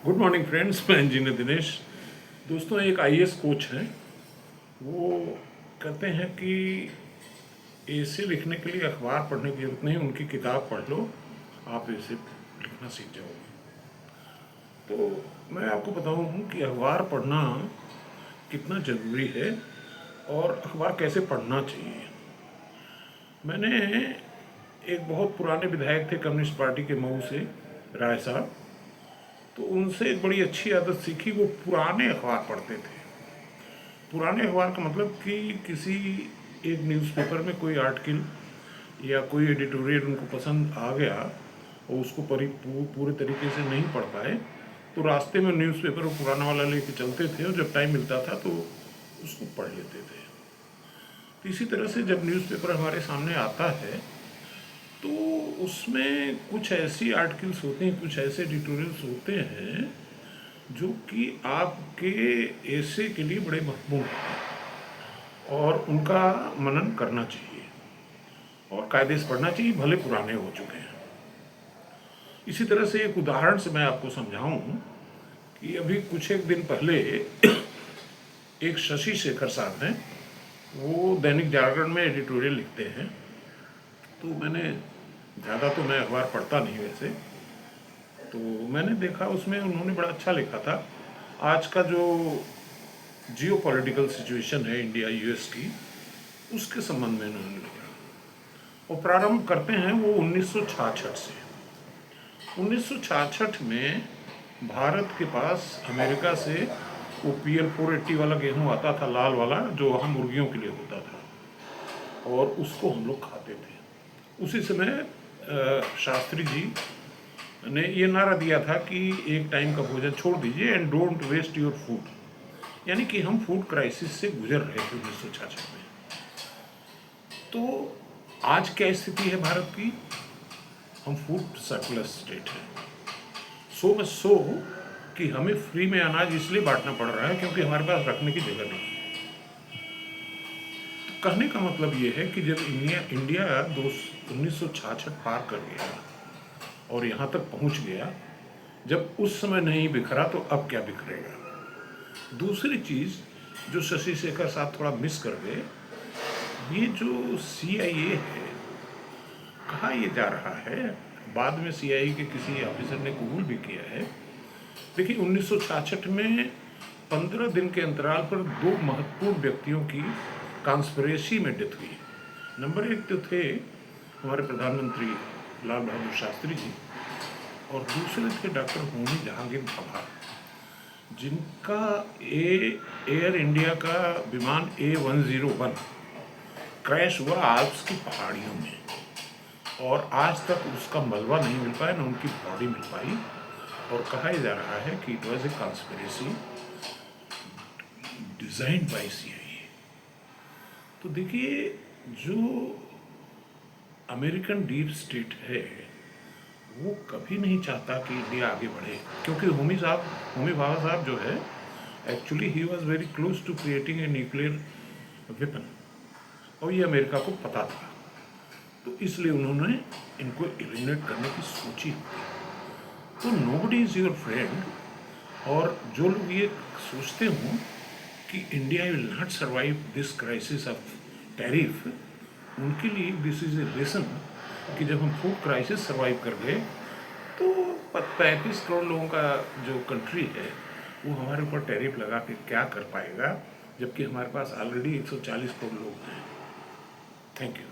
Good morning friends, मैं engineer Dinesh. दोस्तों, एक आईएएस कोच हैं। वो कहते हैं कि ऐसे लिखने के लिए अखबार पढ़ने की जरूरत नहीं, उनकी किताब पढ़ लो, आप ऐसे लिखना सीख जाओगे। तो मैं आपको बताऊं कि अखबार पढ़ना कितना ज़रूरी है और अखबार कैसे पढ़ना चाहिए। मैंने एक बहुत पुराने विधायक थे कम्युनिस्ट पार्टी के मऊ से, राय साहब। तो उनसे एक बड़ी अच्छी आदत सीखी, वो पुराने अखबार पढ़ते थे। पुराने अखबार का मतलब कि किसी एक न्यूज़पेपर में कोई आर्टिकल या कोई एडिटोरियल उनको पसंद आ गया और उसको पूरे तरीके से नहीं पढ़ पाए, तो रास्ते में न्यूज़पेपर वो पुराना वाला लेके चलते थे और जब टाइम मिलता था तो उसको पढ़ लेते थे। तो इसी तरह से जब न्यूज़पेपर हमारे सामने आता है तो उसमें कुछ ऐसी आर्टिकल्स होते हैं, कुछ ऐसे एडिटोरियल्स होते हैं जो कि आपके ऐसे के लिए बड़े महत्वपूर्ण हैं और उनका मनन करना चाहिए और कायदे से पढ़ना चाहिए, भले पुराने हो चुके हैं। इसी तरह से एक उदाहरण से मैं आपको समझाऊं कि अभी कुछ एक दिन पहले एक शशि शेखर साहब हैं, वो दैनिक जागरण में एडिटोरियल लिखते हैं। तो मैं अखबार पढ़ता नहीं वैसे, तो मैंने देखा उसमें उन्होंने बड़ा अच्छा लिखा था। आज का जो जियो पॉलिटिकल सिचुएशन है इंडिया यूएस की, उसके संबंध में उन्होंने लिखा और प्रारंभ करते हैं वो 1966 से। 1966 में भारत के पास अमेरिका से वो PL 480 वाला गेहूं आता था, लाल वाला, जो वहाँ मुर्गियों के लिए होता था और उसको हम लोग खाते थे। उसी समय शास्त्री जी ने ये नारा दिया था कि एक टाइम का भोजन छोड़ दीजिए and don't waste your food, यानी कि हम फूड क्राइसिस से गुजर रहे थे 1966 में। तो आज क्या स्थिति है भारत की? हम फूड सरप्लस स्टेट है। सो मच सो कि हमें फ्री में अनाज इसलिए बांटना पड़ रहा है क्योंकि हमारे पास रखने की जगह नहीं। तो कहने का मतलब ये है कि जब इंडिया 1966 पार कर गया और यहाँ तक पहुँच गया, जब उस समय नहीं बिखरा तो अब क्या बिखरेगा। दूसरी चीज़ जो शशि शेखर साहब थोड़ा मिस कर गए, ये जो CIA है, कहा यह जा रहा है, बाद में CIA के किसी ऑफिसर ने कबूल भी किया है। देखिए 1966 में 15 दिन के अंतराल पर 2 महत्वपूर्ण व्यक्तियों की कॉन्स्पिरेसी में डेथ हुई। नंबर 1 तो थे हमारे प्रधानमंत्री लाल बहादुर शास्त्री जी और दूसरे थे डॉक्टर होमी जहांगीर भाभा, जिनका एयर इंडिया का विमान A101 क्रैश हुआ आल्प्स की पहाड़ियों में और आज तक उसका मलबा नहीं मिल पाया, न उनकी बॉडी मिल पाई। और कहा जा रहा है कि it was a conspiracy designed by CIA। तो देखिए, जो अमेरिकन डीप स्टेट है वो कभी नहीं चाहता कि इंडिया आगे बढ़े, क्योंकि होमी भाभा साहब जो है, actually he was very close to creating a nuclear weapon और ये अमेरिका को पता था। तो इसलिए उन्होंने इनको एलिमिनेट करने की सोची। तो नोबडी इज़ योर फ्रेंड। और जो लोग ये सोचते हों कि India will not survive this crisis of tariff, उनके लिए दिस इज़ ए लेसन कि जब हम फूड क्राइसिस सर्वाइव कर गए तो 35 करोड़ लोगों का जो कंट्री है वो हमारे ऊपर टैरिफ लगा के क्या कर पाएगा, जबकि हमारे पास ऑलरेडी 140 करोड़ लोग हैं। Thank you.